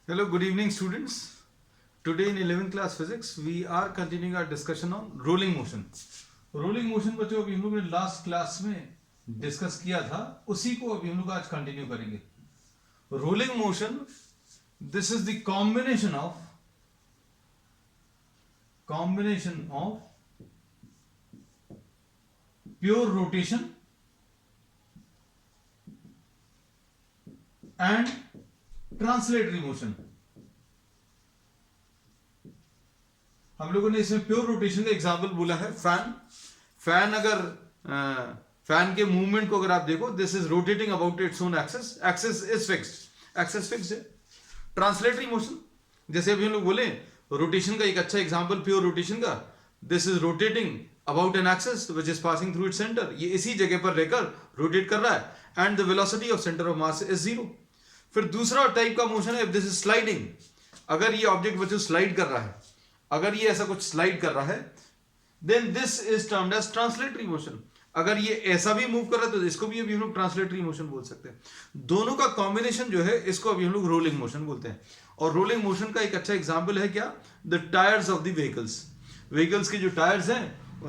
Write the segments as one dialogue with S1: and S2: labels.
S1: Hello, good evening, students. Today in 11th class physics, we are continuing our discussion on rolling motion. Rolling motion बच्चों अभी हम लोग ने last class में discuss किया था, उसी को अभी हम लोग आज कंटिन्यू करेंगे. Rolling motion, this is the combination of pure rotation and translatory motion. हम लोगों ने इसमें प्योर रोटेशन का एग्जांपल बोला है फैन अगर फैन के मूवमेंट को अगर आप देखो, this is rotating about its own axis is fixed है. ट्रांसलेटरी मोशन जैसे अभी हम लोग बोले, रोटेशन का एक अच्छा एग्जांपल प्योर रोटेशन का, this is rotating about an axis which is passing through its centre. ये इसी जगह पर रहकर रोटेट कर रहा है and the velocity of centre of mass is 0. फिर दूसरा टाइप का मोशन है, दिस इज स्लाइडिंग. अगर ये ऑब्जेक्ट बच्चों स्लाइड कर रहा है, अगर ये ऐसा कुछ स्लाइड कर रहा है, then this is termed as translatory motion. अगर ये ऐसा भी मूव कर रहा है तो इसको भी अभी हम लोग ट्रांसलेटरी मोशन बोल सकते हैं. दोनों का कॉम्बिनेशन जो है, इसको अभी हम लोग रोलिंग मोशन बोलते हैं. और रोलिंग मोशन का एक अच्छा एग्जाम्पल है क्या, the tyres of the vehicles के जो टायर्स हैं,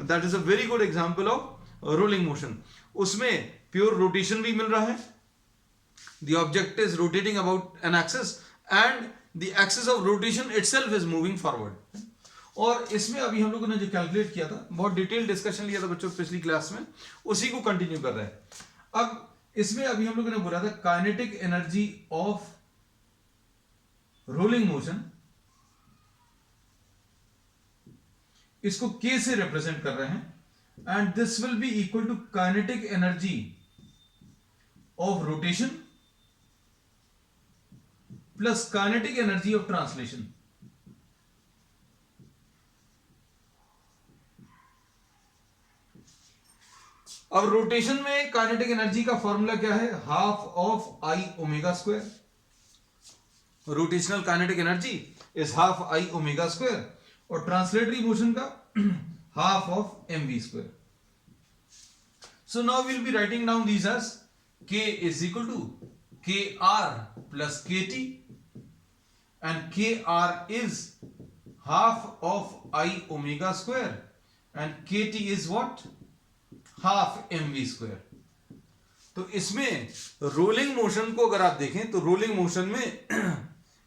S1: that is a very good example of rolling motion. उसमें प्योर रोटेशन भी मिल रहा है. The object is rotating about an axis and the axis of rotation itself is moving forward. और इसमें अभी हम लोगों ने जो कैलकुलेट किया था, बहुत डिटेल डिस्कशन लिया था बच्चों पिछली क्लास में, उसी को कंटिन्यू कर रहे हैं. अब इसमें अभी हम लोगों ने बोला था kinetic energy of rolling motion, इसको K से रिप्रेजेंट कर रहे हैं and this will be equal to kinetic energy of rotation plus kinetic energy of translation. अब रोटेशन में काइनेटिक एनर्जी का फॉर्मूला क्या है, half of I omega square. Rotational kinetic energy is half I omega square और translatory motion का half of M V square. So now will be writing down these as K is equal to K R plus K T and kr is half of I omega square and kt is what, half mv square. तो इसमें rolling motion को अगर आप देखें तो rolling motion में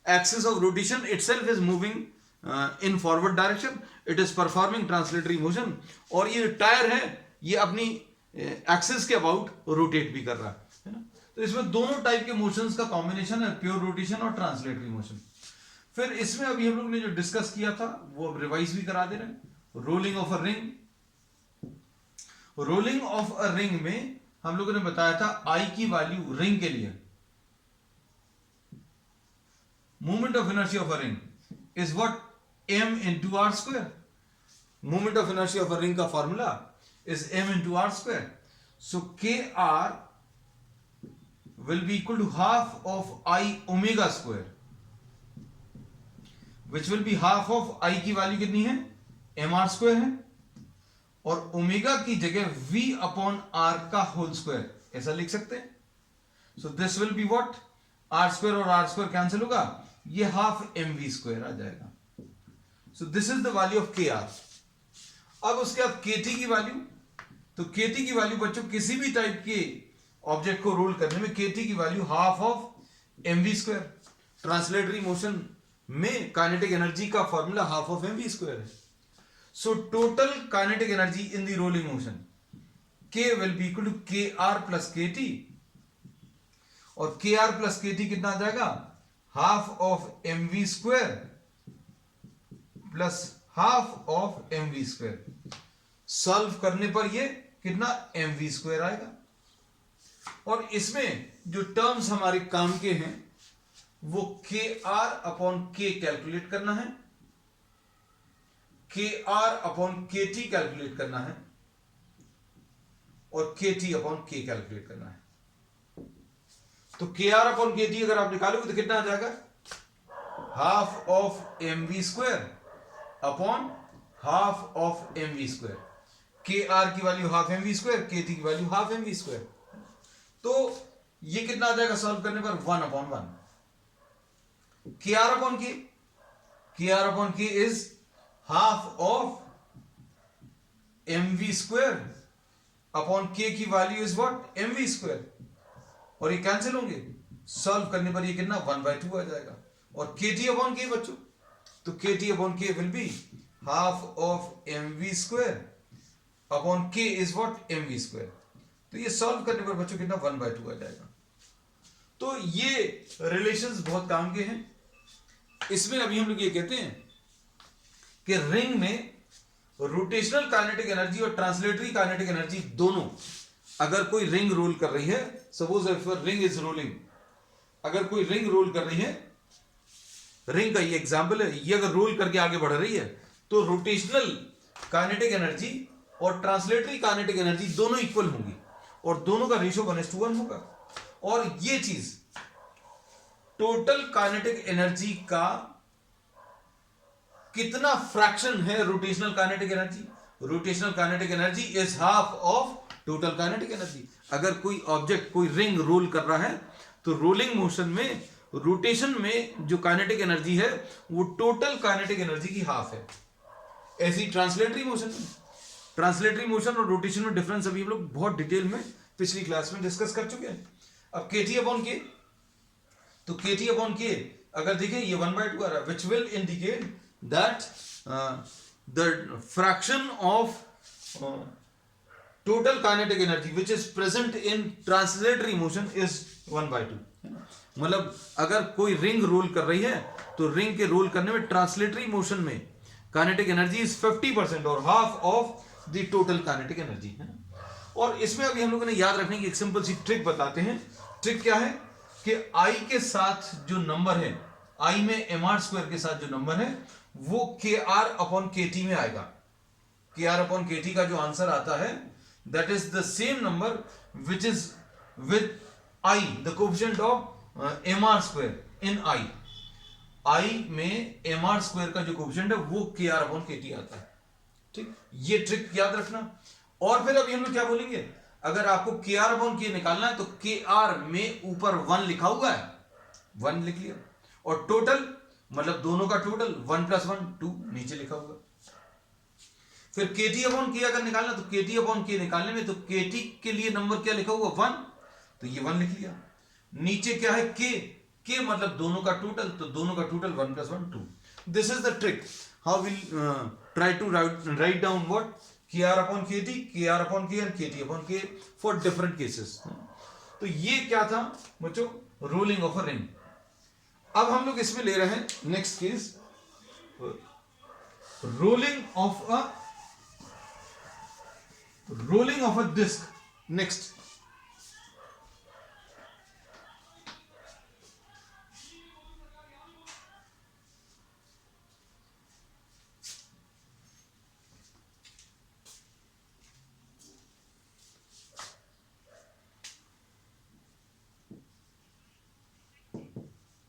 S1: axis of rotation itself is moving in forward direction, it is performing translatory motion. और ये टायर है, ये अपनी एक्सिस के अबाउट रोटेट भी कर रहा है ना. तो इसमें दोनों टाइप के मोशंस का कॉम्बिनेशन है, प्योर रोटेशन और ट्रांसलेटरी मोशन. फिर इसमें अभी हम लोग ने जो डिस्कस किया था वो अब रिवाइज भी करा दे रहे हैं. Rolling of a ring, rolling of a ring में हम लोगों ने बताया था आई की वैल्यू रिंग के लिए, movement of inertia of a ring is what, m into r square. Movement of inertia of a ring का formula is m into r square. so kr will be equal to half of I omega square, which will be half of I की value कितनी है, mr square है, और omega की जगह v upon r का whole square ऐसा लिख सकते हैं. So this will be what, r square और r स्क्वायर कैंसिल होगा, ये हाफ mv स्क्वायर आ जाएगा. So this is the value of kr. अब उसके बाद kt की वैल्यू, तो kt की वैल्यू बच्चों किसी भी टाइप के ऑब्जेक्ट को रोल करने में kt की value half of mv square. Translatory motion में काइनेटिक एनर्जी का formula half of M V square है. So total kinetic energy in the rolling motion K will be equal to K R plus K T, और K R plus K T कितना आ जाएगा, half of M V square plus half of M V square. Solve करने पर ये कितना, M V square आएगा. और इसमें जो टर्म्स हमारे काम के हैं वो के आर अपॉन के कैलकुलेट करना है, K R upon K T calculate करना है, और के टी अपॉन के कैलकुलेट करना है. तो के आर अपॉन के टी अगर आप निकालोगे तो कितना आ जाएगा, half of M V square upon half of M V square. K R की value half M V square, K T की value half M V square. तो ये कितना आ जाएगा सॉल्व करने पर, 1/1. के आर अपॉन के is half of mv square upon के की value is what mv square, और ये कैंसिल होंगे, सॉल्व करने पर ये कितना 1/2 आ जाएगा। और kt अपॉन के बच्चों, तो kt अपॉन के will be half of mv square upon के इज व्हाट mv स्क्वायर, तो ये सॉल्व करने पर बच्चों कितना 1/2 आ जाएगा। तो ये रिलेशंस बहुत काम के हैं। इसमें अभी हम लोग ये कहते हैं कि रिंग में रोटेशनल काइनेटिक एनर्जी और ट्रांसलेटरी काइनेटिक एनर्जी दोनों, अगर कोई रिंग रोल कर रही है, suppose if ring is rolling, अगर कोई रिंग रोल कर रही है, रिंग का ये एग्जांपल है, ये अगर रोल करके आगे बढ़ रही है तो रोटेशनल काइनेटिक एनर्जी और ट्रांसलेटरी काइनेटिक एनर्जी दोनों इक्वल होंगी और दोनों का रेशियो 1:1 होगा। और ये चीज टोटल काइनेटिक एनर्जी का कितना फ्रैक्शन है rotational kinetic energy, rotational kinetic energy is half of total kinetic energy. अगर कोई ऑब्जेक्ट, कोई रिंग रोल कर रहा है तो रोलिंग मोशन में, रोटेशन में जो काइनेटिक एनर्जी है वो टोटल काइनेटिक एनर्जी की हाफ है। ऐसी ट्रांसलेटरी मोशन में, ट्रांसलेटरी मोशन और रोटेशन में डिफरेंस अभी हम लोग बहुत डिटेल में पिछली क्लास में डिस्कस कर चुके हैं। अब kt अपॉन के, तो kt अपॉन के अगर देखें ये 1/2 आ रहा है, which will indicate that the fraction of total kinetic energy which is present in translatory motion is 1/2। मतलब अगर कोई रिंग रोल कर रही है तो रिंग के रोल करने में ट्रांसलेटरी मोशन में काइनेटिक एनर्जी इज 50% और half of the total kinetic energy है। और इसमें अभी हम लोगों ने याद रखने की एक सिंपल सी ट्रिक बताते हैं। ट्रिक क्या है कि आई के साथ जो नंबर है, आई में mr स्क्वायर के साथ जो नंबर है वो kr अपॉन kt में आएगा। kr अपॉन kt का जो आंसर आता है that is the same number which is with I, the coefficient of mr square in I. I में mr स्क्वायर का जो कोएफिशिएंट है वो kr अपॉन kt आता है। ठीक, ये ट्रिक याद रखना। और फिर अभी हम लोग क्या बोलेंगे, अगर आपको kr अपॉन k निकालना है तो kr में ऊपर 1 लिखा हुआ है, 1 लिख लिया, और टोटल मतलब दोनों का टोटल 1 + 1 2 नीचे लिखा हुआ। फिर kt अपॉन k अगर निकालना तो kt अपॉन k निकालने में तो kt के लिए नंबर क्या लिखा हुआ 1, तो ये 1 लिख लिया। नीचे क्या है k मतलब दोनों का टोटल, तो दोनों का total 1 + 1 2। This is the trick how will try to write down what kr upon kt, kr upon k और kt upon k for different cases. तो ये क्या था बच्चों, रोलिंग ऑफ अ रिंग। अब हम लोग इसमें ले रहे हैं next case, rolling of a disc. Next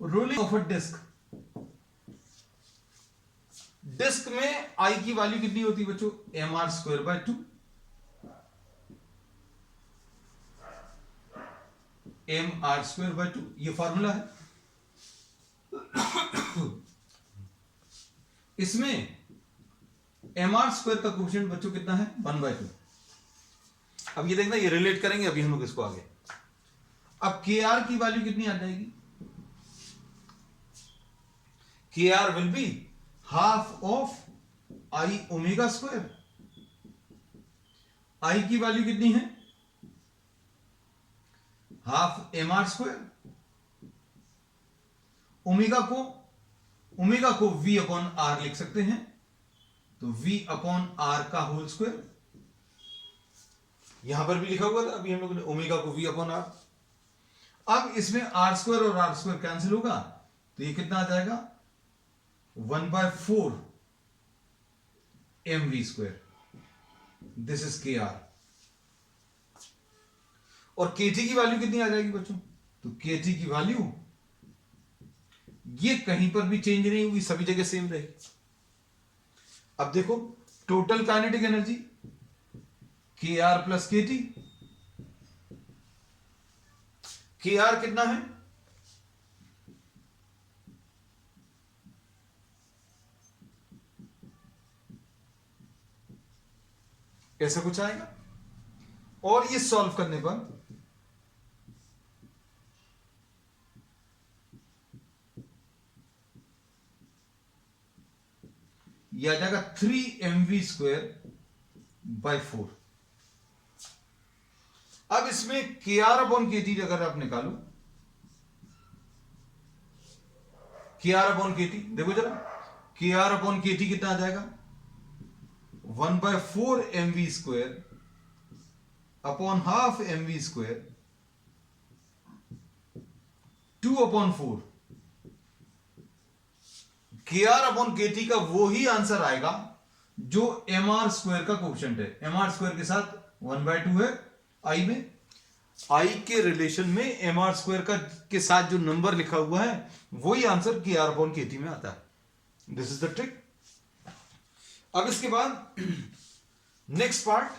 S1: rolling of a disc. Disc में आई की वैल्यू कितनी होती है बच्चों, mr square by 2, mr square by 2 ये फॉर्मूला है। इसमें mr स्क्वायर का कोएफिशिएंट बच्चों कितना है 1/2। अब ये देखना, ये रिलेट करेंगे अभी हम लोग इसको आगे। अब kr की वैल्यू कितनी आ जाएगी, kr will be half of I omega square. I की वैल्यू कितनी है, हाफ mr स्क्वायर। ओमेगा को v अपॉन r लिख सकते हैं, तो v अपॉन r का होल स्क्वायर। यहां पर भी लिखा हुआ था अभी हम लोगों ने, ओमेगा को v अपॉन r। अब इसमें r स्क्वायर और r स्क्वायर कैंसिल होगा, तो ये कितना आ जाएगा 1/4 mv square. This is kr। और kt की वैल्यू कितनी आ जाएगी बच्चों, तो kt की वैल्यू ये कहीं पर भी चेंज नहीं हुई, सभी जगह सेम रहेगी। अब देखो total kinetic energy kr plus kt, kr कितना है ऐसा कुछ आएगा। और ये सॉल्व करने पर यह आ जाएगा 3mv²/4। अब इसमें kr/kt अगर आप निकालो, kr/kt देखो जरा, kr/kt कितना आ जाएगा, 1/4mv² upon half mv², 2/4। kr/kt का वो ही आंसर आएगा जो mr² का कोएफिशिएंट है। mr² के साथ 1/2 है आई में, आई के रिलेशन में mr² का के साथ जो नंबर लिखा हुआ है वही आंसर kr/kt में आता है। This is the trick. अब इसके बाद नेक्स्ट पार्ट,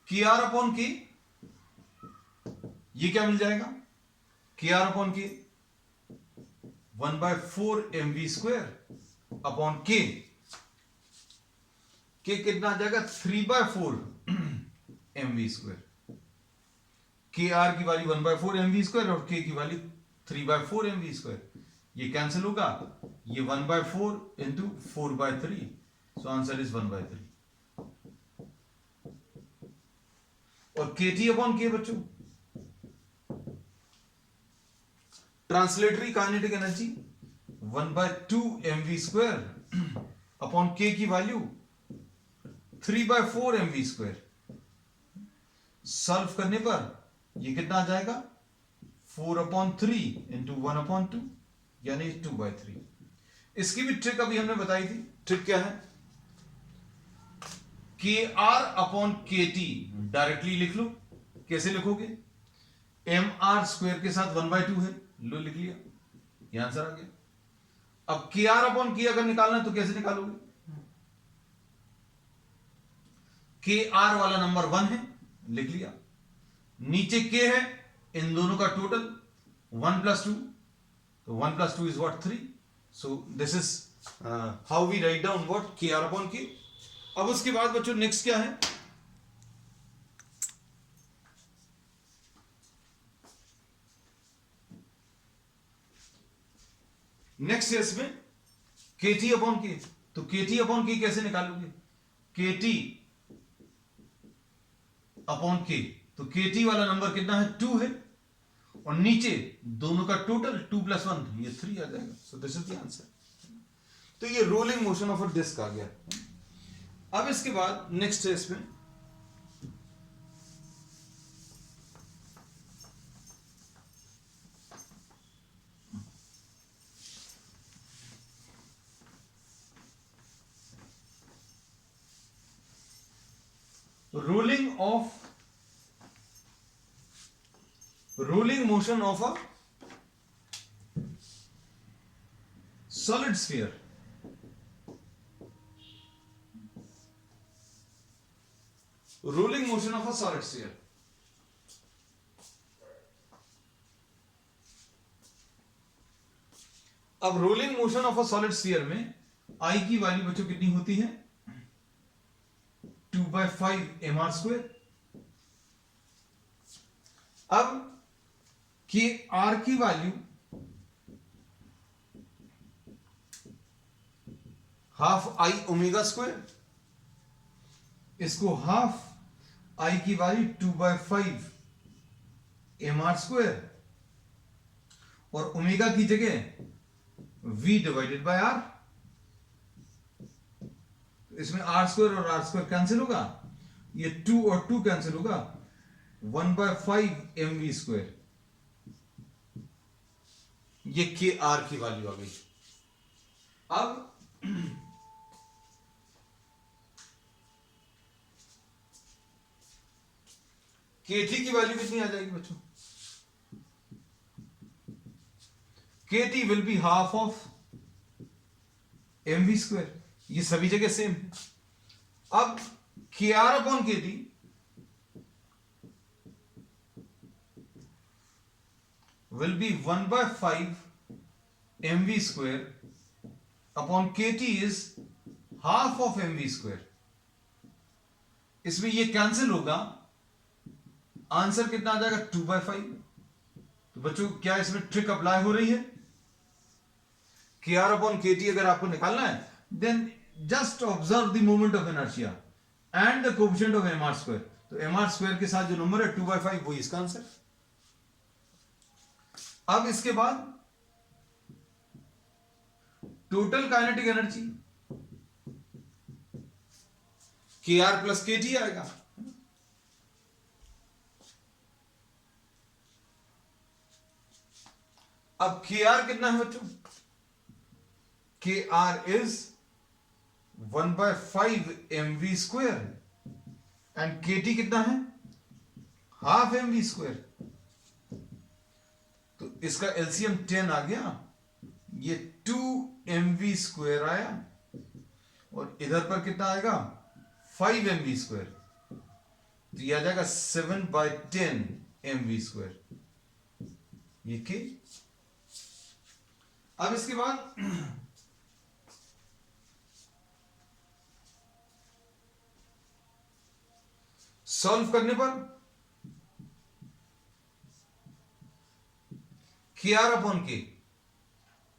S1: kr/k, ये क्या मिल जाएगा, kr/k 1/4mv² अपॉन k कितना आ जाएगा, 3/4mv²। kr की वैल्यू 1/4mv² और k की वैल्यू 3/4mv²। ये कैंसिल होगा, ये 1/4 इंटू 4/3, सो आंसर इज 1/3। और kT/k बच्चों, translatory kinetic energy 1/2mv² upon k की वैल्यू 3/4mv²। सॉल्व करने पर ये कितना आ जाएगा, 4/3 इंटू 1/2 यानी 2/3। इसकी भी ट्रिक अभी हमने बताई थी। ट्रिक क्या है, kr/kt डायरेक्टली लिख लो। कैसे लिखोगे, mr² के साथ 1/2 है, लो लिख लिया, ये आंसर आ गया। अब kr/k अगर निकालना है तो कैसे निकालोगे, kr वाला नंबर 1 है, लिख लिया, नीचे k है, इन दोनों का टोटल 1 + 2, तो 1 + 2 is what, 3। So this is how we write down what kr/k। अब उसके बाद बच्चों नेक्स्ट क्या है, नेक्स्ट है इसमें kT/k। तो kT/k कैसे निकालोगे, kT/k, तो kT वाला नंबर कितना है, 2 है, और नीचे दोनों का टोटल 2 + 1 ये 3 आ जाएगा। So this is the answer. तो ये rolling motion of a disc आ गया। अब इसके बाद नेक्स्ट है इसमें rolling motion of a solid sphere। rolling motion of a solid sphere। अब rolling motion of a solid sphere में आई की वैल्यू बच्चों कितनी होती है, 2/5 mr²। अब के आर की वैल्यू हाफ आई ω², इसको हाफ आई की वैल्यू 2/5 mr², और ओमेगा की जगह v/r। इसमें r² और r² कैंसिल होगा, ये 2 और 2 कैंसिल होगा, 1/5 mv²। ये के आर की वैल्यू आ गई। अब kT की वैल्यू कितनी आ जाएगी बच्चों, kT will be half of mv²। ये सभी जगह सेम है। अब kr/kt will be 1/5 mv square upon kt is half of mv square. इसमें ये कैंसिल होगा, आंसर कितना आ जाएगा 2/5. तो बच्चों क्या इसमें ट्रिक अप्लाई हो रही है? kr upon kt अगर आपको निकालना है, then just observe the moment of inertia and the coefficient of mr square. तो mr square के साथ जो नंबर है 2/5 वही इसका आंसर. अब इसके बाद total kinetic energy kr plus kt आएगा. अब kr कितना है बच्चों? kr is 1/5 mv square and kt कितना है? Half mv square. तो इसका एलसीएम 10 आ गया, ये 2 mv square आया और इधर पर कितना आएगा? 5 mv square. तो ये आ जाएगा 7/10 mv square. ये के. अब इसके बाद सॉल्व करने पर kr अपॉन k,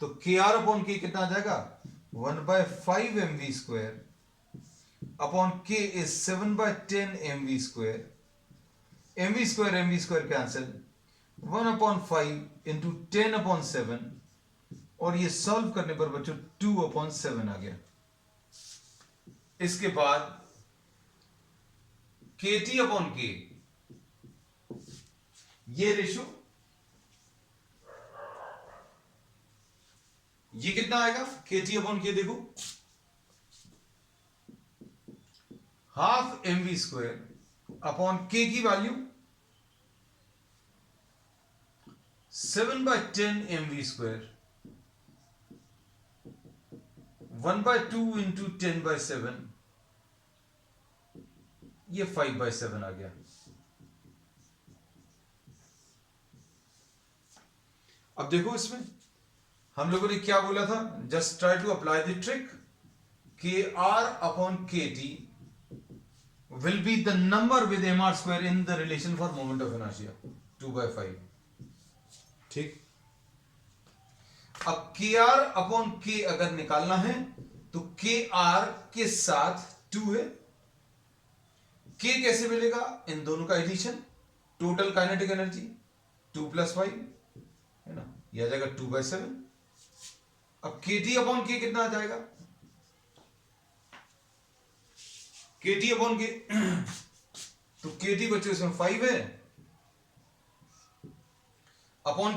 S1: तो kr अपॉन k कितना आ जाएगा? 1/5 mv square upon k is 7/10 mv square. mv square cancel, 1/5 into 10/7 और ये सॉल्व करने पर बच्चों 2/7 आ गया. इसके बाद kt अपॉन k, ये रेशो ये कितना आएगा? kt अपॉन k देखो, half mv square upon k की वैल्यू 7/10 mv स्क्वायर, 1/2 इंटू 10/7, ये 5/7 आ गया. अब देखो इसमें हम लोगों ने क्या बोला था? Just try to apply the trick. kr upon kt will be the number with mr square in the relation for moment of inertia 2/5. ठीक. अब kr अपॉन k अगर निकालना है तो kr के साथ 2 है. k कैसे मिलेगा? इन दोनों का एडिशन, टोटल काइनेटिक एनर्जी 2 + 5 है ना, यह आ जाएगा 2/7. अब kt अपॉन k कितना आ जाएगा? kt अपॉन k तो kt बच्चों इसमें 5 है upon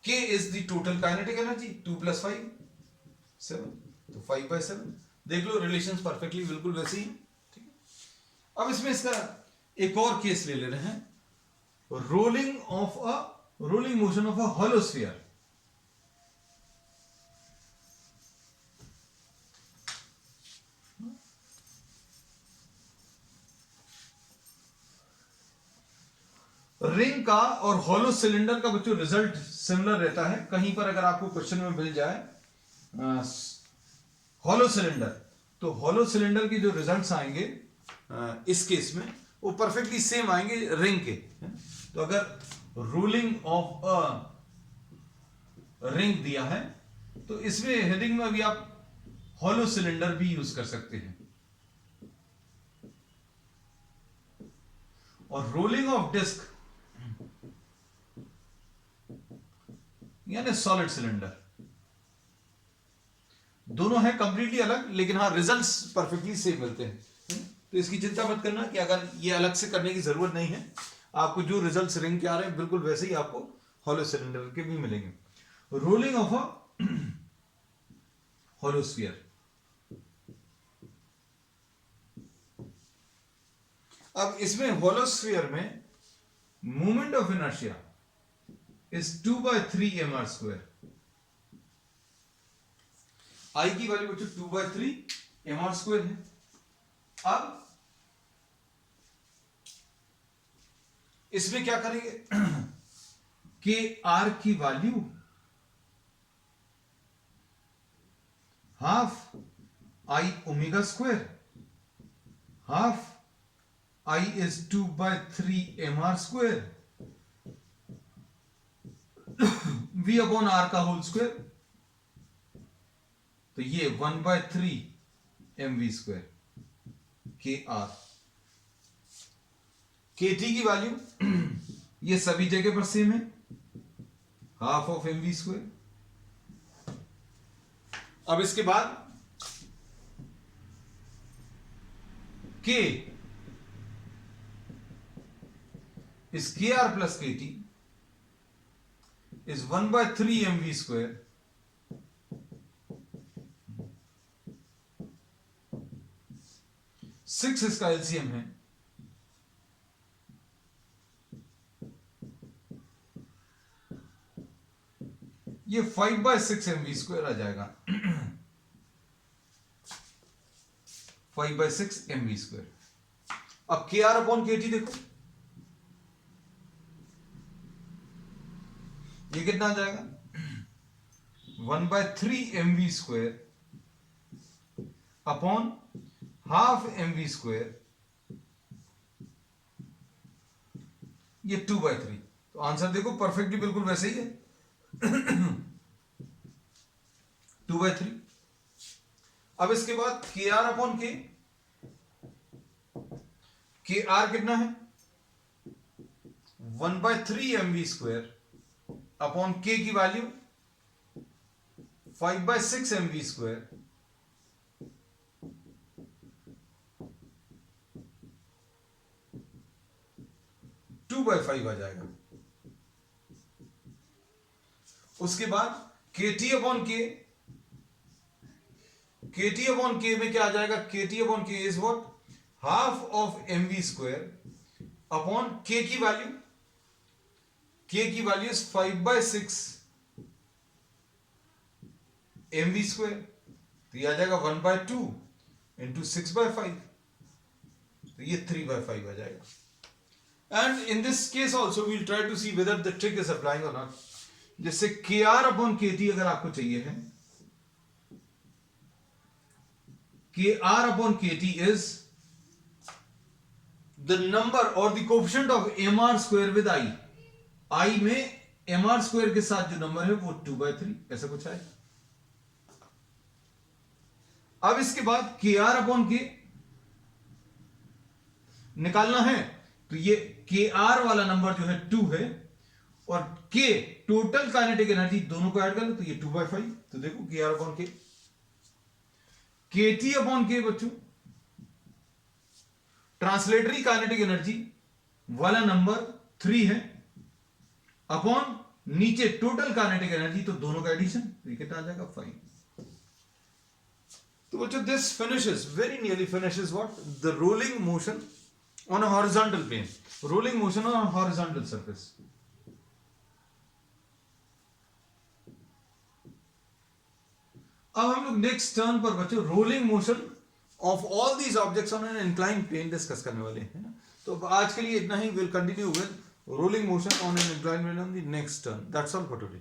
S1: k is the total kinetic energy 2 + 5 7, तो 5/7. देख लो रिलेशंस परफेक्टली बिल्कुल वैसे ही. ठीक है. अब इसमें इसका एक और केस ले रहे हैं, rolling motion of a hollow sphere. Ring का और हॉलो सिलेंडर का बच्चों रिजल्ट सिमिलर रहता है. कहीं पर अगर आपको क्वेश्चन में मिल जाए हॉलो सिलेंडर, तो हॉलो सिलेंडर के जो रिजल्ट्स आएंगे इस केस में वो परफेक्टली सेम आएंगे रिंग के. तो अगर रोलिंग ऑफ अ रिंग दिया है तो इसमें हेडिंग में भी आप हॉलो सिलेंडर भी यूज कर सकते हैं. और रोलिंग ऑफ डिस्क यानी सॉलिड सिलेंडर, दोनों है कंप्लीटली अलग, लेकिन हाँ रिजल्ट्स परफेक्टली सेम मिलते हैं. तो इसकी चिंता मत करना कि अगर ये अलग से करने की जरूरत नहीं है. आपको जो रिजल्ट्स रिंग के आ रहे हैं बिल्कुल वैसे ही आपको हॉलो सिलेंडर के भी मिलेंगे. Rolling of a hollow sphere. अब इसमें हॉलो स्फीयर में moment of inertia is 2/3 mr square. I की वैल्यू बच्चों 2/3 mr square है. अब इसमें क्या करेंगे? के आर की value half I omega square, half I is 2/3 mr square v upon R का होल स्क्वायर, तो ये 1/3 mv square K R. K T की वैल्यू ये सभी जगह पर सेम है, हाफ ऑफ mv स्क्वायर। अब इसके बाद के is kr plus kt is 1/3 mv square six इसका एलसीएम है, ये 5/6 mv स्क्वायर आ जाएगा 5/6 mv स्क्वायर। अब के आर अपॉन के टी देखो, ये कितना आ जाएगा 1/3 mv square upon half mv square, ये 2/3। तो आंसर देखो परफेक्टली बिल्कुल वैसे ही है 2/3। अब इसके बाद के आर अपॉन के आर कितना है 1/3 mv स्क्वायर अपॉन के की value 5/6 mv square, two by 5 आ जाएगा। उसके बाद के टी अपॉन के में क्या आ जाएगा, के टी अपॉन के is what half of mv square upon के की वैल्यू इज 5/6 mv स्क्वायर, तो ये आ जाएगा 1/2 इंटू 6/5, तो ये 3/5 आ जाएगा। And in this case also we'll try to see whether the trick is applying और नॉट। जैसे K R upon K T अगर आपको चाहिए है, K R upon K T is the number और the coefficient of M R square with I, I में M R square के साथ जो नंबर है वो 2/3 ऐसा कुछ है। अब इसके बाद के आर अपॉन के निकालना है, तो ये के आर वाला नंबर जो है 2 है और के टोटल काइनेटिक एनर्जी दोनों को ऐड कर लो तो ये 2/5। तो देखो के R upon K T upon के बच्चों ट्रांसलेटरी काइनेटिक एनर्जी वाला नंबर 3 है अपॉन नीचे टोटल काइनेटिक एनर्जी, तो दोनों का एडिशन, तो ये कितना आ जाएगा 5। तो बच्चों this finishes very nearly finishes what the rolling motion on a horizontal plane, rolling motion on a horizontal surface। अब हम लोग नेक्स्ट टर्न पर बच्चों rolling motion of all these objects on an inclined plane discuss करने वाले हैं। तो आज के लिए इतना ही, will continue with rolling motion on an inclined plane on the next turn. That's all for today.